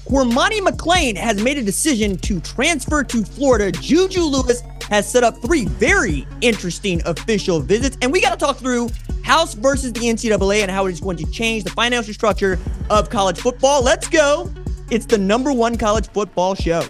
Cormani McClain has made a decision to transfer to Florida. JuJu Lewis has set up 3 very interesting official visits. And we got to talk through House versus the NCAA and how it is going to change the financial structure of college football. Let's go. It's the #1 college football show.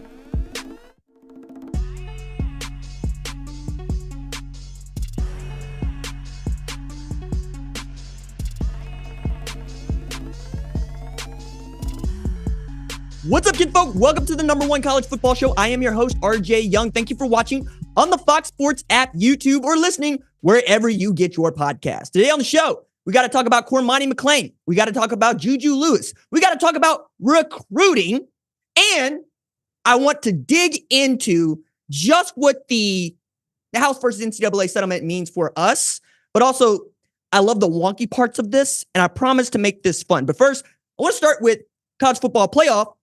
What's up, kid folk? Welcome to the #1 college football show. I am your host, RJ Young. Thank you for watching on the Fox Sports app, YouTube, or listening wherever you get your podcast. Today on the show, we got to talk about Cormani McClain. We got to talk about JuJu Lewis. We got to talk about recruiting. And I want to dig into just what the House versus NCAA settlement means for us. But also, I love the wonky parts of this, and I promise to make this fun. But first, I want to start with college football playoff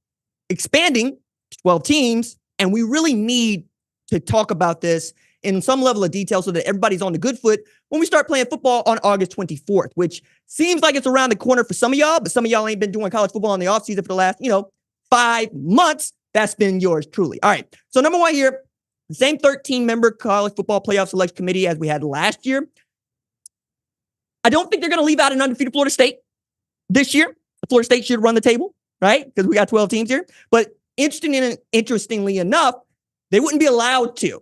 expanding to 12 teams, and we really need to talk about this in some level of detail so that everybody's on the good foot when we start playing football on August 24th, which seems like it's around the corner for some of y'all, but some of y'all ain't been doing college football in the offseason for the last, 5 months. That's been yours truly. All right, so #1 here, the same 13-member college football playoff selection committee as we had last year. I don't think they're going to leave out an undefeated Florida State this year. Florida State should run the table, right? Because we got 12 teams here. But interestingly enough, they wouldn't be allowed to,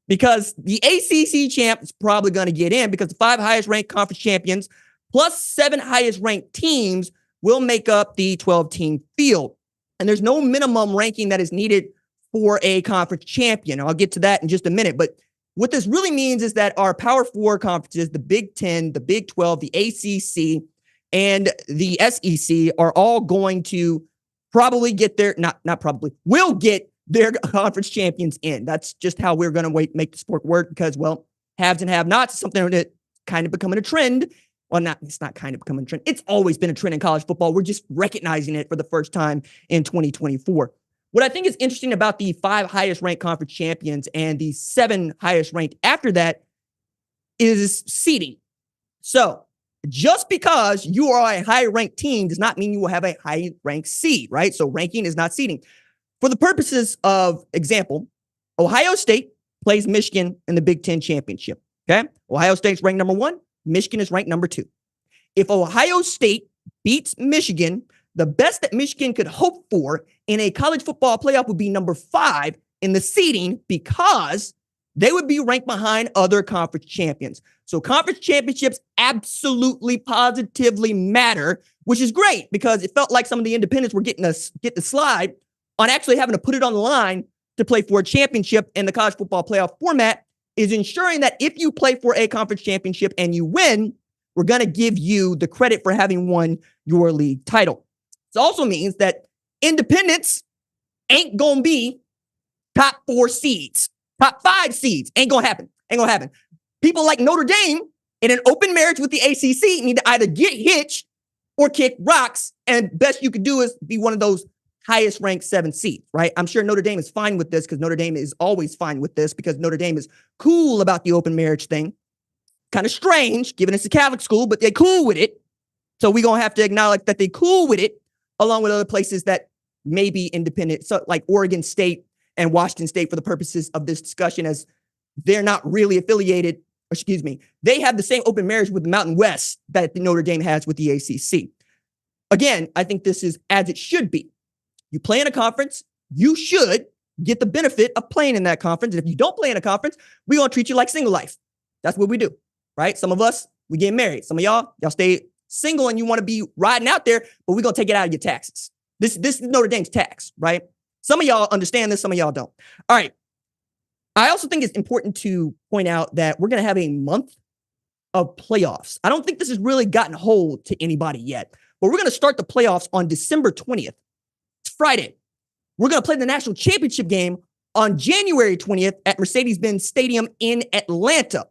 because the ACC champ is probably going to get in, because the 5 highest ranked conference champions plus 7 highest ranked teams will make up the 12-team field. And there's no minimum ranking that is needed for a conference champion. I'll get to that in just a minute. But what this really means is that our Power 4 conferences, the Big 10, the Big 12, the ACC, and the SEC are all going to probably get their, will get their conference champions in. That's just how we're going to make the sport work, because, well, haves and have-nots is something that kind of becoming a trend. Well, it's not kind of becoming a trend. It's always been a trend in college football. We're just recognizing it for the first time in 2024. What I think is interesting about the 5 highest ranked conference champions and the 7 highest ranked after that is seeding. So just because you are a high-ranked team does not mean you will have a high-ranked seed, right? So ranking is not seeding. For the purposes of example, Ohio State plays Michigan in the Big 10 championship, okay? Ohio State's ranked #1. Michigan is ranked #2. If Ohio State beats Michigan, the best that Michigan could hope for in a college football playoff would be #5 in the seeding, because they would be ranked behind other conference champions. So conference championships absolutely, positively matter, which is great, because it felt like some of the independents were getting the slide on actually having to put it on the line to play for a championship. And the college football playoff format is ensuring that if you play for a conference championship and you win, we're going to give you the credit for having won your league title. It also means that independents ain't going to be top 4 seeds. Top 5 seeds. Ain't gonna happen. People like Notre Dame in an open marriage with the ACC need to either get hitched or kick rocks. And best you could do is be one of those highest ranked 7 seeds, right? I'm sure Notre Dame is fine with this, because Notre Dame is always fine with this, because Notre Dame is cool about the open marriage thing. Kind of strange, given it's a Catholic school, but they're cool with it. So we're gonna have to acknowledge that they're cool with it, along with other places that may be independent, so like Oregon State and Washington State, for the purposes of this discussion, as they're not really affiliated, they have the same open marriage with the Mountain West that the Notre Dame has with the ACC. Again, I think this is as it should be. You play in a conference, you should get the benefit of playing in that conference. And if you don't play in a conference, we're going to treat you like single life. That's what we do, right? Some of us, we get married. Some of y'all stay single and you want to be riding out there, but we're going to take it out of your taxes. This is Notre Dame's tax, right? Some of y'all understand this, some of y'all don't. All right. I also think it's important to point out that we're going to have a month of playoffs. I don't think this has really gotten hold to anybody yet, but we're going to start the playoffs on December 20th. It's Friday. We're going to play the national championship game on January 20th at Mercedes-Benz Stadium in Atlanta.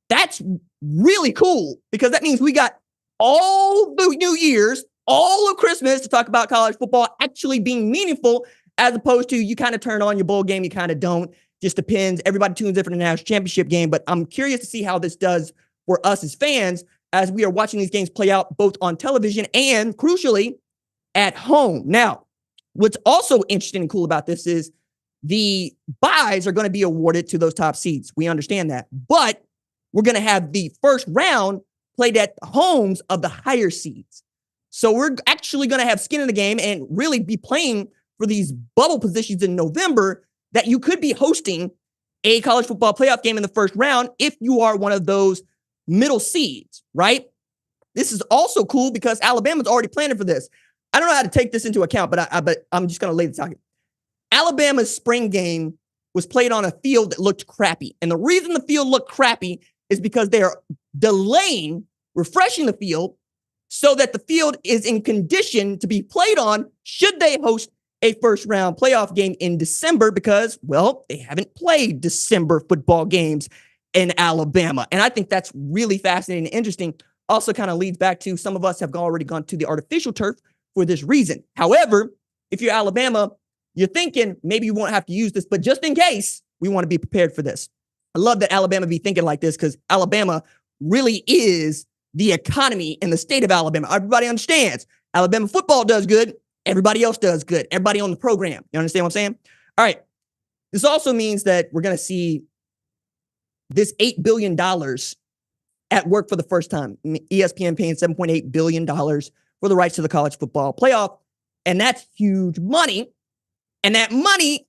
That's really cool, because that means we got all the New Year's, all of Christmas to talk about college football actually being meaningful, as opposed to you kind of turn on your bowl game, you kind of don't. Just depends. Everybody tunes in for the national championship game, but I'm curious to see how this does for us as fans as we are watching these games play out both on television and, crucially, at home. Now, What's also interesting and cool about this is the buys are going to be awarded to those top seeds. We understand that. But we're going to have the first round played at homes of the higher seeds. So we're actually going to have skin in the game and really be playing for these bubble positions in November that you could be hosting a college football playoff game in the first round if you are one of those middle seeds, right? This is also cool because Alabama's already planning for this. I don't know how to take this into account, but I'm just going to lay this out here. Alabama's spring game was played on a field that looked crappy. And the reason the field looked crappy is because they are refreshing the field so that the field is in condition to be played on should they host a first round playoff game in December because, well, they haven't played December football games in Alabama. And I think that's really fascinating and interesting. Also kind of leads back to some of us have already gone to the artificial turf for this reason. However, if you're Alabama, you're thinking maybe you won't have to use this, but just in case, we want to be prepared for this. I love that Alabama be thinking like this because Alabama really is the economy in the state of Alabama. Everybody understands Alabama football does good. Everybody else does good. Everybody on the program. You understand what I'm saying? All right. This also means that we're going to see this $8 billion at work for the first time. ESPN paying $7.8 billion for the rights to the college football playoff. And that's huge money. And that money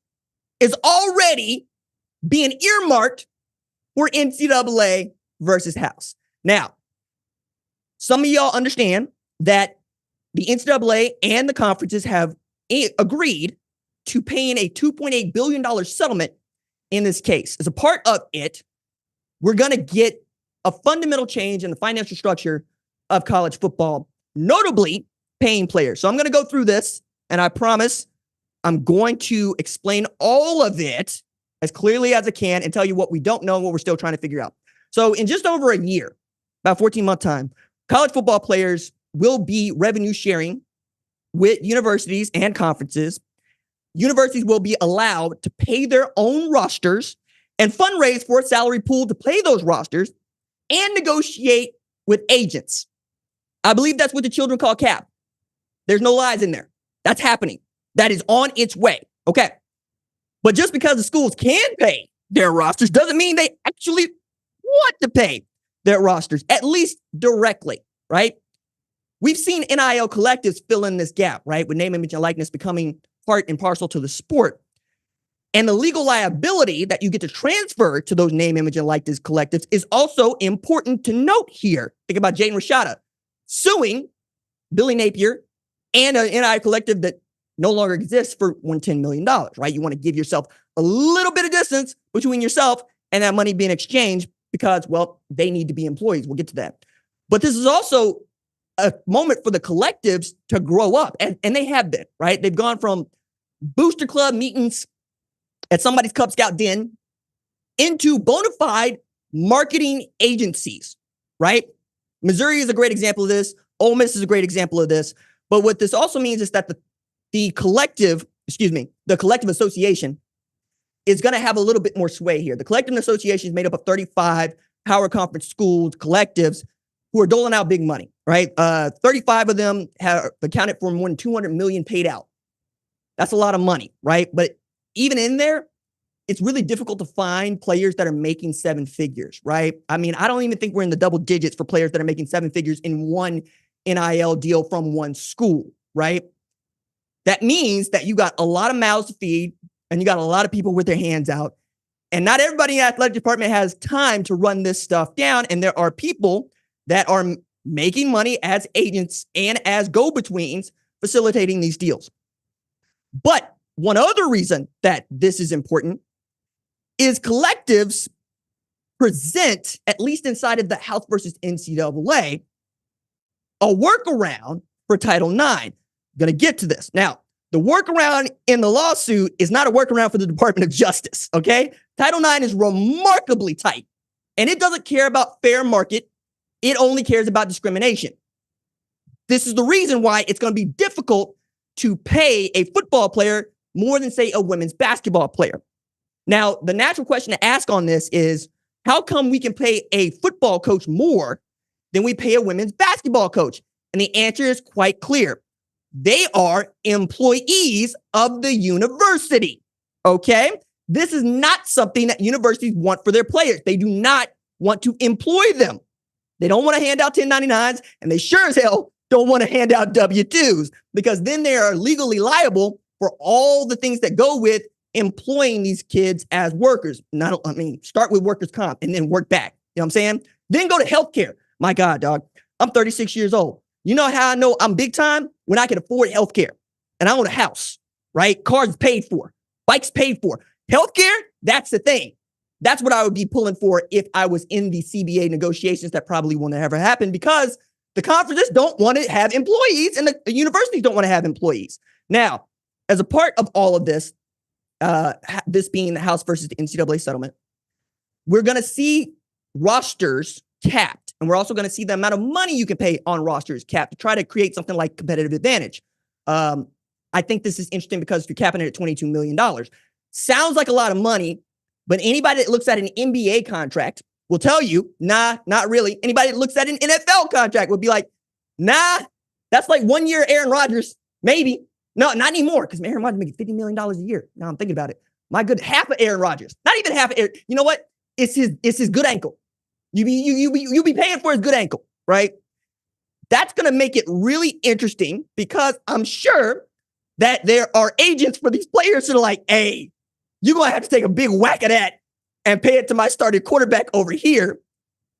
is already being earmarked for NCAA versus House. Now, some of y'all understand that the NCAA and the conferences have agreed to paying a $2.8 billion settlement in this case. As a part of it, we're going to get a fundamental change in the financial structure of college football, notably paying players. So I'm going to go through this, and I promise I'm going to explain all of it as clearly as I can and tell you what we don't know and what we're still trying to figure out. So in just over a year, about 14-month time, college football players will be revenue sharing with universities and conferences. Universities will be allowed to pay their own rosters and fundraise for a salary pool to pay those rosters and negotiate with agents. I believe that's what the children call cap. There's no lies in there. That's happening. That is on its way. Okay. But just because the schools can pay their rosters doesn't mean they actually want to pay their rosters, at least directly, right? We've seen NIL collectives fill in this gap, right? With name, image, and likeness becoming part and parcel to the sport. And the legal liability that you get to transfer to those name, image, and likeness collectives is also important to note here. Think about Jaden Rashada suing Billy Napier and an NIL collective that no longer exists for $110 million, right? You want to give yourself a little bit of distance between yourself and that money being exchanged because, well, they need to be employees. We'll get to that. But this is also a moment for the collectives to grow up, and they have been, right? They've gone from booster club meetings at somebody's Cub Scout den into bona fide marketing agencies, right? Missouri is a great example of this. Ole Miss is a great example of this. But what this also means is that the collective association is going to have a little bit more sway here. The collective association is made up of 35 power conference schools, collectives who are doling out big money, right? 35 of them have accounted for more than 200 million paid out. That's a lot of money, right? But even in there, it's really difficult to find players that are making seven figures, right? I mean, I don't even think we're in the double digits for players that are making seven figures in one NIL deal from one school, right? That means that you got a lot of mouths to feed and you got a lot of people with their hands out. And not everybody in the athletic department has time to run this stuff down. And there are people that are making money as agents and as go-betweens facilitating these deals. But one other reason that this is important is collectives present, at least inside of the House versus NCAA, a workaround for Title IX. I'm going to get to this. Now, the workaround in the lawsuit is not a workaround for the Department of Justice, okay? Title IX is remarkably tight, and it doesn't care about fair market. It only cares about discrimination. This is the reason why it's going to be difficult to pay a football player more than, say, a women's basketball player. Now, the natural question to ask on this is, how come we can pay a football coach more than we pay a women's basketball coach? And the answer is quite clear. They are employees of the university. Okay? This is not something that universities want for their players. They do not want to employ them. They don't want to hand out 1099s, and they sure as hell don't want to hand out W-2s, because then they are legally liable for all the things that go with employing these kids as workers. Start with workers' comp and then work back. You know what I'm saying? Then go to healthcare. My God, dog. I'm 36 years old. You know how I know I'm big time? When I can afford healthcare and I own a house, right? Cars paid for, bikes paid for. Healthcare, that's the thing. That's what I would be pulling for if I was in the CBA negotiations. That probably won't ever happen because the conferences don't want to have employees and the universities don't want to have employees. Now, as a part of all of this, this being the House versus the NCAA settlement, we're going to see rosters capped. And we're also going to see the amount of money you can pay on rosters capped to try to create something like competitive advantage. I think this is interesting because if you're capping it at $22 million, sounds like a lot of money, but anybody that looks at an NBA contract will tell you, nah, not really. Anybody that looks at an NFL contract will be like, nah, that's like 1 year Aaron Rodgers, maybe. No, not anymore, because Aaron Rodgers making $50 million a year. Now I'm thinking about it. My good, half of Aaron Rodgers. Not even half of Aaron. You know what? It's his good ankle. You be paying for his good ankle, right? That's going to make it really interesting because I'm sure that there are agents for these players that are like, hey, you're going to have to take a big whack of that and pay it to my starting quarterback over here.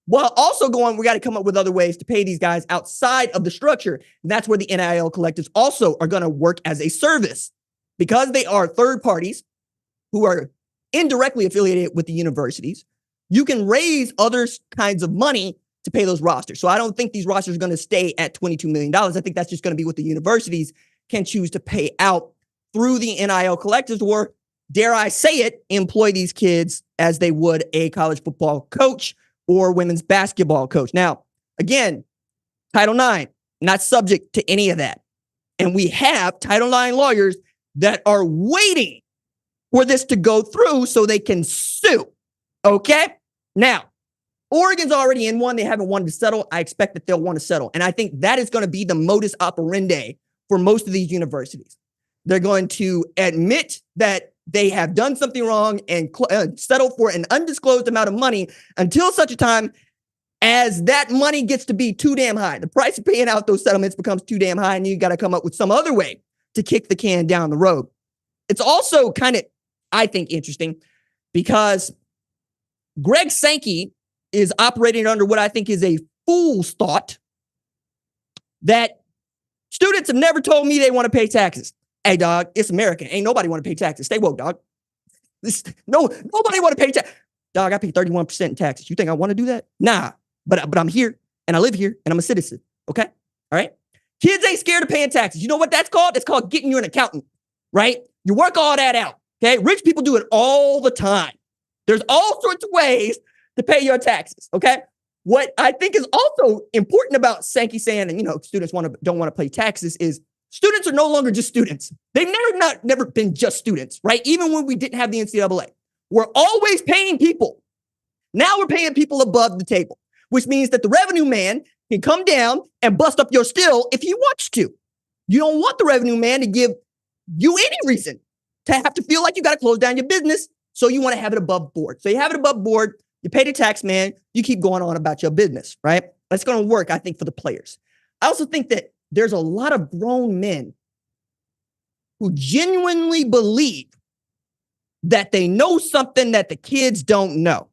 While also we got to come up with other ways to pay these guys outside of the structure. And that's where the NIL collectives also are going to work as a service because they are third parties who are indirectly affiliated with the universities. You can raise other kinds of money to pay those rosters. So I don't think these rosters are going to stay at $22 million. I think that's just going to be what the universities can choose to pay out through the NIL collectives, or dare I say it, employ these kids as they would a college football coach or women's basketball coach. Now, again, Title IX, not subject to any of that. And we have Title IX lawyers that are waiting for this to go through so they can sue. Okay? Now, Oregon's already in one. They haven't wanted to settle. I expect that they'll want to settle. And I think that is going to be the modus operandi for most of these universities. They're going to admit that they have done something wrong and settle for an undisclosed amount of money until such a time as that money gets to be too damn high. The price of paying out those settlements becomes too damn high, and you got to come up with some other way to kick the can down the road. It's also kind of, I think, interesting because Greg Sankey is operating under what I think is a fool's thought that students have never told me they want to pay taxes. Hey, dog, it's America. Ain't nobody want to pay taxes. Stay woke, dog. Nobody want to pay taxes. Dog, I pay 31% in taxes. You think I want to do that? Nah, but I'm here, and I live here, and I'm a citizen, okay? All right? Kids ain't scared of paying taxes. You know what that's called? It's called getting you an accountant, right? You work all that out, okay? Rich people do it all the time. There's all sorts of ways to pay your taxes, okay? What I think is also important about Sankey saying, and, students don't want to pay taxes is students are no longer just students. They've never been just students, right? Even when we didn't have the NCAA. We're always paying people. Now we're paying people above the table, which means that the revenue man can come down and bust up your still if he wants to. You don't want the revenue man to give you any reason to have to feel like you got to close down your business, so you want to have it above board. So you have it above board, you pay the tax man, you keep going on about your business, right? That's going to work, I think, for the players. I also think that there's a lot of grown men who genuinely believe that they know something that the kids don't know.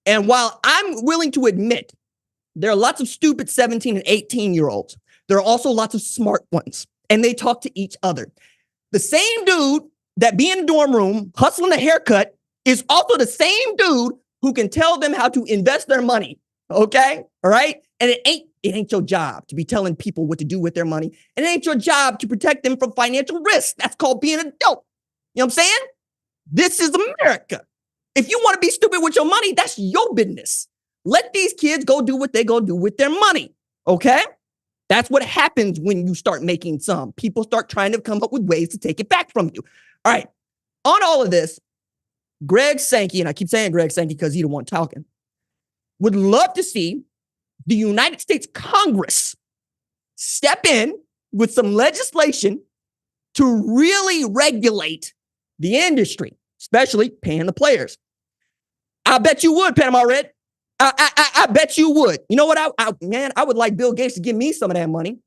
And while I'm willing to admit there are lots of stupid 17 and 18-year-olds, there are also lots of smart ones, and they talk to each other. The same dude that be in the dorm room hustling a haircut is also the same dude who can tell them how to invest their money, okay? All right? And it ain't your job to be telling people what to do with their money. And it ain't your job to protect them from financial risk. That's called being an adult. You know what I'm saying? This is America. If you want to be stupid with your money, that's your business. Let these kids go do what they go do with their money, okay? That's what happens when you start making some. People start trying to come up with ways to take it back from you. All right. On all of this, Greg Sankey, and I keep saying Greg Sankey because he's the one talking, would love to see the United States Congress step in with some legislation to really regulate the industry, especially paying the players. I bet you would, Panama Red. I bet you would. You know what? I would like Bill Gates to give me some of that money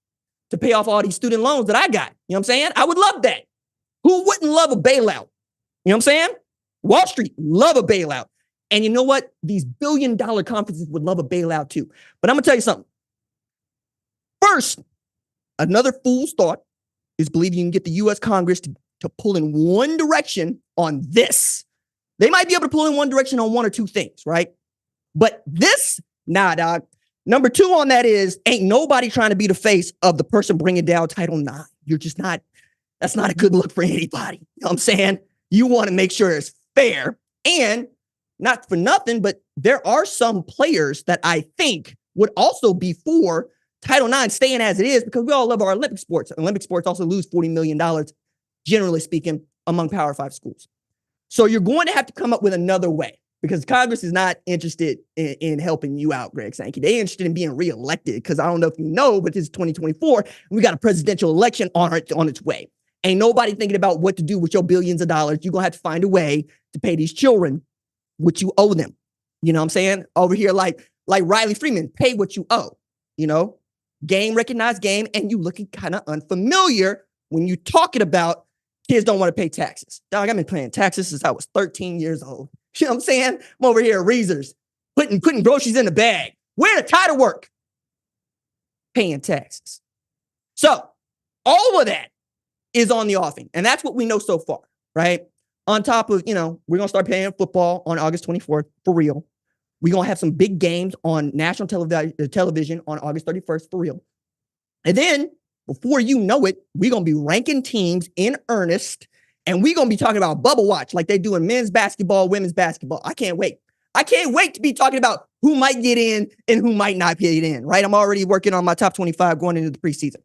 to pay off all these student loans that I got. You know what I'm saying? I would love that. Who wouldn't love a bailout? You know what I'm saying? Wall Street love a bailout. And you know what? These billion-dollar conferences would love a bailout too. But I'm going to tell you something. First, another fool's thought is believing you can get the U.S. Congress to pull in one direction on this. They might be able to pull in one direction on one or two things, right? But this, nah, dog. Number two on that is, ain't nobody trying to be the face of the person bringing down Title IX. You're just not, that's not a good look for anybody. You know what I'm saying? You want to make sure it's fair. And not for nothing, but there are some players that I think would also be for Title IX staying as it is, because we all love our Olympic sports. Olympic sports also lose $40 million, generally speaking, among Power 5 schools. So you're going to have to come up with another way, because Congress is not interested in helping you out, Greg Sankey. They're interested in being reelected, because I don't know if you know, but this is 2024. And we got a presidential election on its way. Ain't nobody thinking about what to do with your billions of dollars. You're going to have to find a way to pay these children what you owe them. You know what I'm saying? Over here, like Riley Freeman, pay what you owe. You know, game, recognized game, and you looking kind of unfamiliar when you're talking about kids don't want to pay taxes. Dog, I've been paying taxes since I was 13 years old. You know what I'm saying? I'm over here at Reezers, putting groceries in the bag, wearing a tie to work, paying taxes. So all of that is on the offing. And that's what we know so far, right? On top of, we're going to start playing football on August 24th for real. We're going to have some big games on national television on August 31st for real. And then before you know it, we're going to be ranking teams in earnest. And we're going to be talking about bubble watch like they do in men's basketball, women's basketball. I can't wait. I can't wait to be talking about who might get in and who might not get in, right? I'm already working on my top 25 going into the preseason.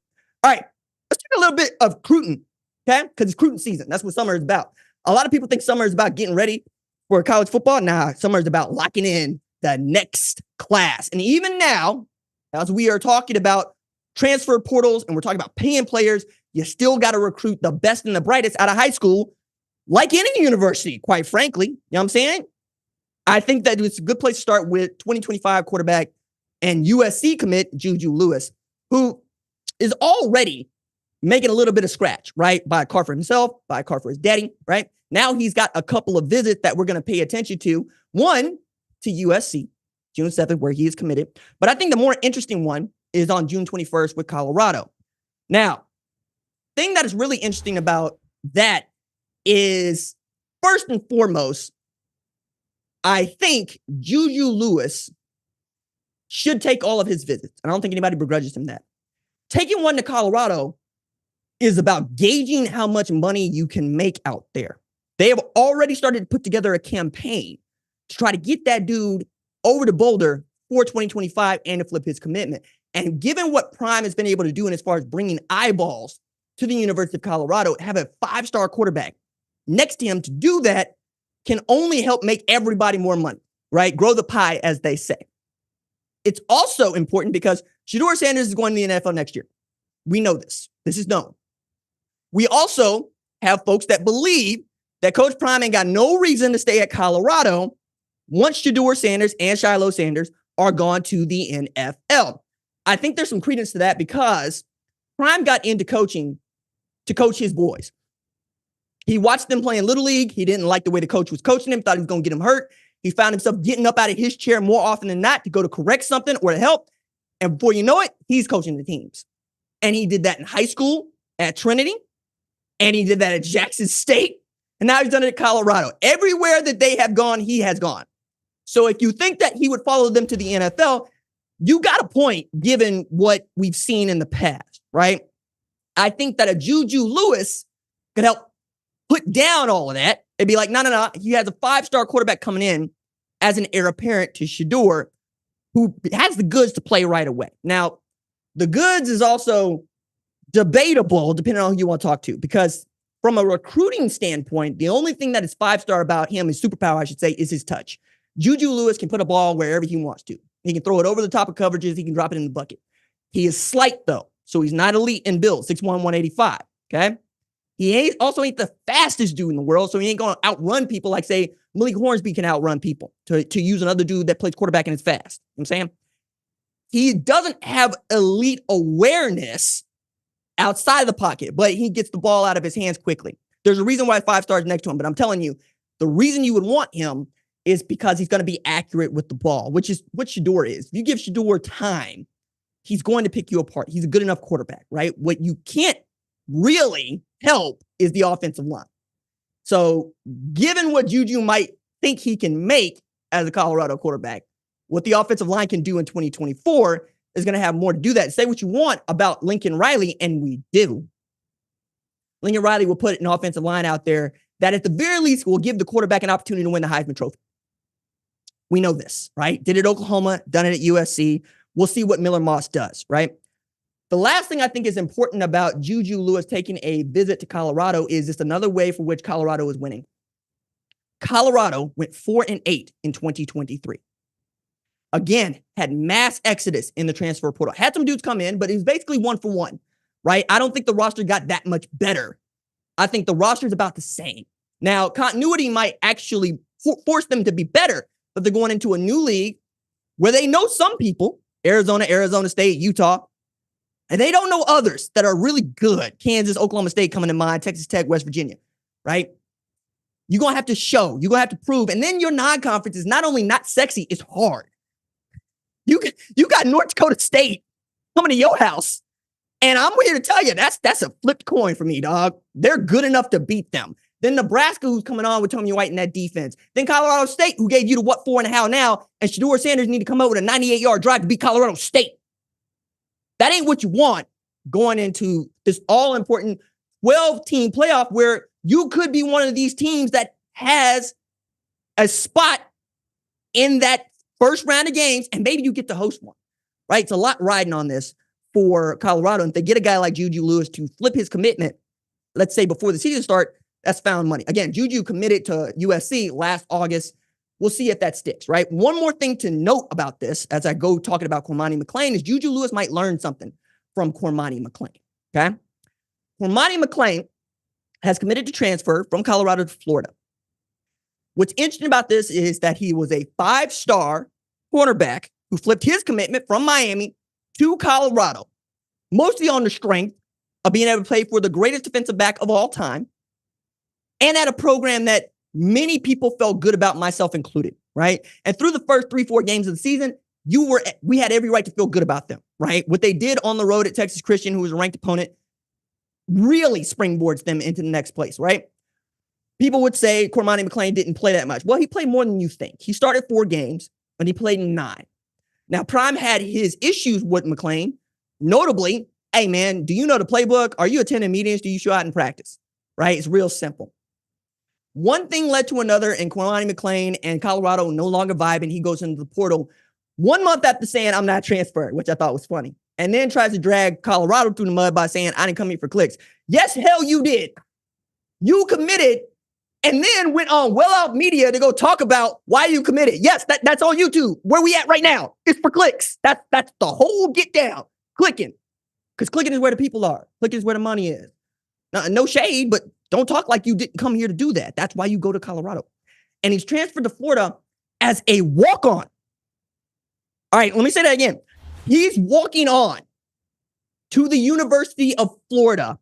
All right, let's talk a little bit of recruiting, okay? Because it's recruiting season. That's what summer is about. A lot of people think summer is about getting ready for college football. Nah, summer is about locking in the next class. And even now, as we are talking about transfer portals and we're talking about paying players, you still got to recruit the best and the brightest out of high school, like any university, quite frankly. You know what I'm saying? I think that it's a good place to start with 2025 quarterback and USC commit JuJu Lewis, who is already making a little bit of scratch, right? By a car for himself, by a car for his daddy, right? Now he's got a couple of visits that we're going to pay attention to. One to USC, June 7th, where he is committed. But I think the more interesting one is on June 21st with Colorado. Now, thing that is really interesting about that is, first and foremost, I think JuJu Lewis should take all of his visits. I don't think anybody begrudges him that. Taking one to Colorado is about gauging how much money you can make out there. They have already started to put together a campaign to try to get that dude over to Boulder for 2025 and to flip his commitment. And given what Prime has been able to do in as far as bringing eyeballs to the University of Colorado, have a 5-star quarterback next to him to do that can only help make everybody more money, right? Grow the pie, as they say. It's also important because Shedeur Sanders is going to the NFL next year. We know this. This is known. We also have folks that believe that Coach Prime ain't got no reason to stay at Colorado once Shedeur Sanders and Shiloh Sanders are gone to the NFL. I think there's some credence to that because Prime got into coaching to coach his boys. He watched them play in Little League. He didn't like the way the coach was coaching him, thought he was going to get him hurt. He found himself getting up out of his chair more often than not to go to correct something or to help. And before you know it, he's coaching the teams. And he did that in high school at Trinity. And he did that at Jackson State. And now he's done it at Colorado. Everywhere that they have gone, he has gone. So if you think that he would follow them to the NFL, you got a point given what we've seen in the past, right? I think that a JuJu Lewis could help put down all of that and be like, no. He has a 5-star quarterback coming in as an heir apparent to Shedeur, who has the goods to play right away. Now, the goods is also debatable depending on who you want to talk to, because from a recruiting standpoint, the only thing that is 5-star about him, his superpower, I should say, is his touch. JuJu Lewis can put a ball wherever he wants to. He can throw it over the top of coverages. He can drop it in the bucket. He is slight, though. So he's not elite in build, 6'1", 185. Okay. He also ain't the fastest dude in the world. So he ain't going to outrun people like, say, Malik Hornsby can outrun people, to use another dude that plays quarterback and is fast. You know what I'm saying? He doesn't have elite awareness outside of the pocket, but he gets the ball out of his hands quickly. There's a reason why 5 stars next to him, but I'm telling you, the reason you would want him is because he's going to be accurate with the ball, which is what Shedeur is. If you give Shedeur time, he's going to pick you apart. He's a good enough quarterback, right? What you can't really help is the offensive line. So given what JuJu might think he can make as a Colorado quarterback, what the offensive line can do in 2024 is going to have more to do that. Say what you want about Lincoln Riley, and we do. Lincoln Riley will put an offensive line out there that at the very least will give the quarterback an opportunity to win the Heisman Trophy. We know this, right? Did it at Oklahoma, done it at USC. We'll see what Miller Moss does, right? The last thing I think is important about JuJu Lewis taking a visit to Colorado is just another way for which Colorado is winning. Colorado went 4-8 in 2023. Again, had mass exodus in the transfer portal. Had some dudes come in, but it was basically 1 for 1, right? I don't think the roster got that much better. I think the roster is about the same. Now, continuity might actually force them to be better, but they're going into a new league where they know some people, Arizona, Arizona State, Utah, and they don't know others that are really good. Kansas, Oklahoma State coming to mind, Texas Tech, West Virginia, right? You're going to have to show. You're going to have to prove. And then your non-conference is not only not sexy, it's hard. You got North Dakota State coming to your house. And I'm here to tell you, that's a flipped coin for me, dog. They're good enough to beat them. Then Nebraska, who's coming on with Tommy White in that defense. Then Colorado State, who gave you the 4.5 now. And Shedeur Sanders need to come up with a 98-yard drive to beat Colorado State. That ain't what you want going into this all-important 12-team playoff where you could be one of these teams that has a spot in that first round of games, and maybe you get to host one, right? It's a lot riding on this for Colorado. And if they get a guy like JuJu Lewis to flip his commitment, let's say before the season start, that's found money. Again, JuJu committed to USC last August. We'll see if that sticks, right? One more thing to note about this as I go talking about Cormani McClain is JuJu Lewis might learn something from Cormani McClain, okay? Cormani McClain has committed to transfer from Colorado to Florida. What's interesting about this is that he was a 5-star cornerback who flipped his commitment from Miami to Colorado, mostly on the strength of being able to play for the greatest defensive back of all time and at a program that many people felt good about, myself included, right? And through the first 3-4 games of the season, we had every right to feel good about them, right? What they did on the road at Texas Christian, who was a ranked opponent, really springboards them into the next place, right? People would say Cormani McClain didn't play that much. Well, he played more than you think. He started 4 games, and he played 9. Now, Prime had his issues with McClain, notably, hey, man, do you know the playbook? Are you attending meetings? Do you show out in practice? Right? It's real simple. One thing led to another, and Cormani McClain and Colorado no longer vibing. He goes into the portal 1 month after saying, I'm not transferred, which I thought was funny, and then tries to drag Colorado through the mud by saying, I didn't come here for clicks. Yes, hell, you did. You committed and then went on Well Out Media to go talk about why you committed. Yes, that's on YouTube. Where we at right now? It's for clicks. That's the whole get down. Clicking. Because clicking is where the people are. Clicking is where the money is. Now, no shade, but don't talk like you didn't come here to do that. That's why you go to Colorado. And he's transferred to Florida as a walk-on. All right, let me say that again. He's walking on to the University of Florida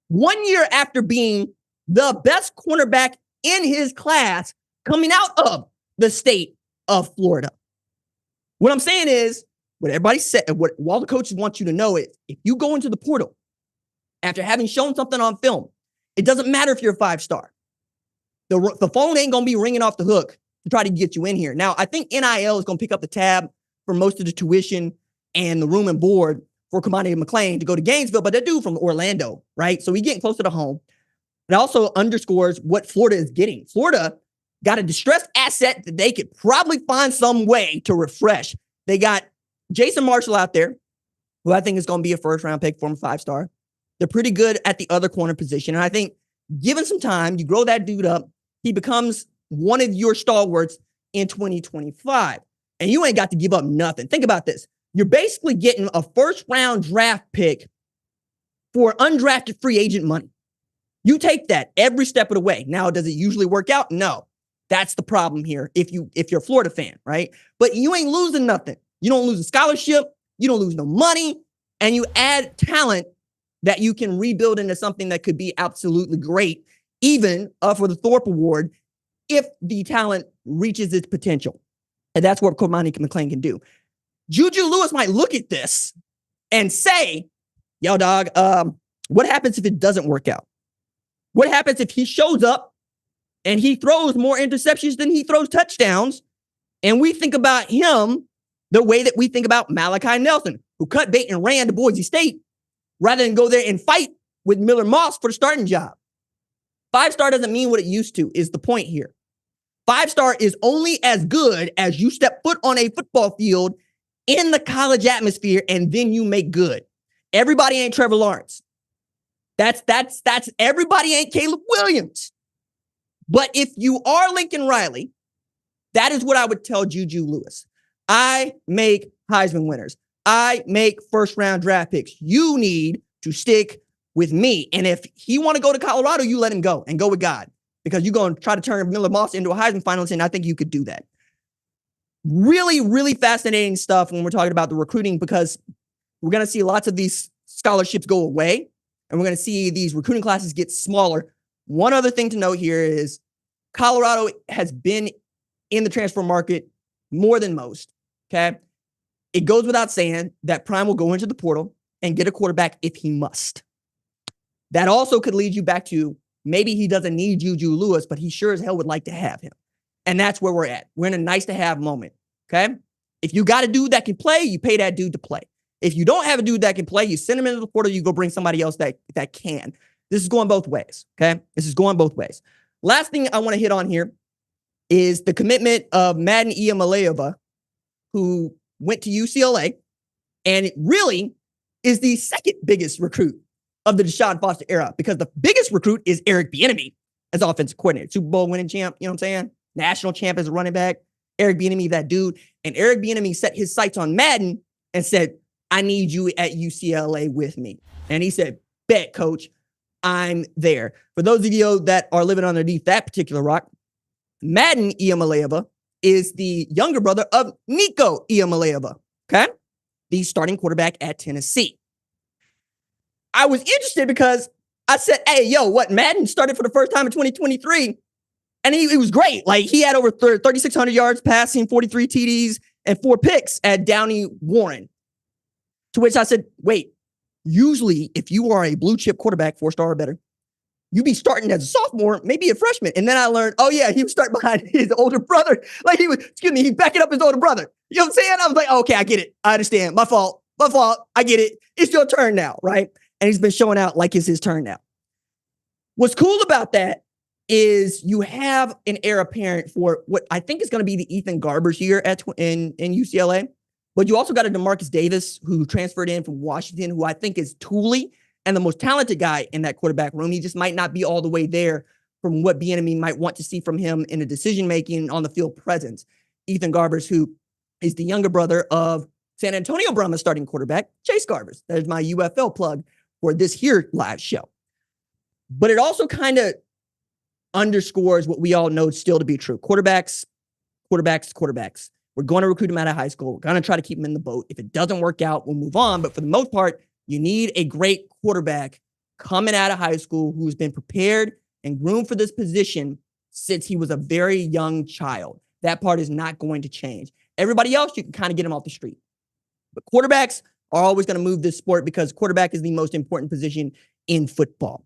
1 year after being the best cornerback in his class coming out of the state of Florida. What I'm saying is, what everybody said, what all the coaches want you to know is, if you go into the portal after having shown something on film, it doesn't matter if you're a 5-star. The phone ain't going to be ringing off the hook to try to get you in here. Now, I think NIL is going to pick up the tab for most of the tuition and the room and board for Cormani McClain to go to Gainesville, but that dude from Orlando, right? So he's getting closer to home. It also underscores what Florida is getting. Florida got a distressed asset that they could probably find some way to refresh. They got Jason Marshall out there, who I think is going to be a first-round pick, former 5-star. They're pretty good at the other corner position. And I think given some time, you grow that dude up, he becomes one of your stalwarts in 2025. And you ain't got to give up nothing. Think about this. you're basically getting a first-round draft pick for undrafted free agent money. You take that every step of the way. Now, does it usually work out? No. That's the problem here if you're a Florida fan, right? But you ain't losing nothing. You don't lose a scholarship. You don't lose no money. And you add talent that you can rebuild into something that could be absolutely great, even for the Thorpe Award, if the talent reaches its potential. And that's what Cormani McClain can do. JuJu Lewis might look at this and say, yo, dog, what happens if it doesn't work out? What happens if he shows up and he throws more interceptions than he throws touchdowns? And we think about him the way that we think about Malachi Nelson, who cut bait and ran to Boise State rather than go there and fight with Miller Moss for the starting job. 5-star doesn't mean what it used to, is the point here. 5-star is only as good as you step foot on a football field in the college atmosphere, and then you make good. Everybody ain't Trevor Lawrence. That's everybody ain't Caleb Williams. But if you are Lincoln Riley, that is what I would tell JuJu Lewis. I make Heisman winners. I make first-round draft picks. You need to stick with me. And if he want to go to Colorado, you let him go and go with God, because you're going to try to turn Miller Moss into a Heisman finalist, and I think you could do that. Really, really fascinating stuff when we're talking about the recruiting, because we're going to see lots of these scholarships go away, and we're going to see these recruiting classes get smaller. One other thing to note here is Colorado has been in the transfer market more than most, okay? It goes without saying that Prime will go into the portal and get a quarterback if he must. That also could lead you back to maybe he doesn't need JuJu Lewis, but he sure as hell would like to have him. And that's where we're at. We're in a nice to have moment, okay? If you got a dude that can play, you pay that dude to play. If you don't have a dude that can play, you send him into the portal, you go bring somebody else that can. This is going both ways, okay? This is going both ways. Last thing I want to hit on here is the commitment of Madden Iamaleava, who went to UCLA, and it really is the second biggest recruit of the Deshaun Foster era, because the biggest recruit is Eric Bieniemy as offensive coordinator, Super Bowl winning champ, you know what I'm saying? National champ as a running back. Eric Bieniemy, that dude. And Eric Bieniemy set his sights on Madden and said, I need you at UCLA with me. And he said, bet, coach, I'm there. For those of you that are living underneath that particular rock, Madden Iamaleava is the younger brother of Nico Iamaleava, okay? The starting quarterback at Tennessee. I was interested because I said, hey, yo, what? Madden started for the first time in 2023, and he was great. Like, he had over 3,600 yards passing, 43 TDs, and 4 picks at Downey Warren. To which I said, wait, usually if you are a blue chip quarterback, 4-star or better, you be starting as a sophomore, maybe a freshman. And then I learned, oh yeah, he was starting behind his older brother. Like he's backing up his older brother. You know what I'm saying? I was like, oh, okay, I get it. I understand. My fault. I get it. It's your turn now, right? And he's been showing out like it's his turn now. What's cool about that is you have an heir apparent for what I think is going to be the Ethan Garber's year in UCLA. But you also got a DeMarcus Davis who transferred in from Washington, who I think is Thule and the most talented guy in that quarterback room. He just might not be all the way there from what Bieniemy might want to see from him in a decision-making on the field presence. Ethan Garbers, who is the younger brother of San Antonio Brahmas starting quarterback, Chase Garbers. There's my UFL plug for this here live show. But it also kind of underscores what we all know still to be true. Quarterbacks. We're going to recruit them out of high school. We're going to try to keep them in the boat. If it doesn't work out, we'll move on. But for the most part, you need a great quarterback coming out of high school who's been prepared and groomed for this position since he was a very young child. That part is not going to change. Everybody else, you can kind of get them off the street. But quarterbacks are always going to move this sport because quarterback is the most important position in football.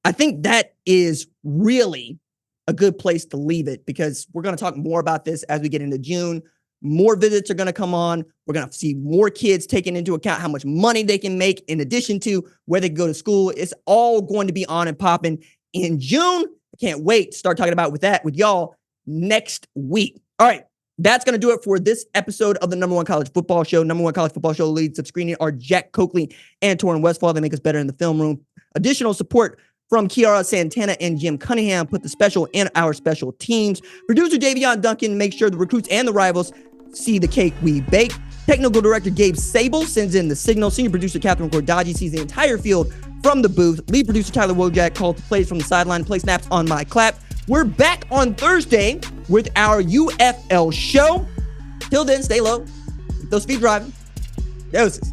I think that is really a good place to leave it, because we're going to talk more about this as we get into June. More visits are going to come on. We're going to see more kids taking into account how much money they can make in addition to where they go to school. It's all going to be on and popping in June. I can't wait to start talking about with y'all next week. All right. That's going to do it for this episode of the Number One College Football Show. Number One College Football Show leads of screening are Jack Coakley and Torrin Westfall. They make us better in the film room. Additional support from Kiara Santana and Jim Cunningham put the special in our special teams. Producer Davion Duncan makes sure the recruits and the rivals see the cake we bake. Technical director Gabe Sable sends in the signal. Senior producer Catherine Cordaji sees the entire field from the booth. Lead producer Tyler Wojak calls the plays from the sideline. Play snaps on my clap. We're back on Thursday with our UFL show. Till then, stay low. Keep those feet driving. Doses.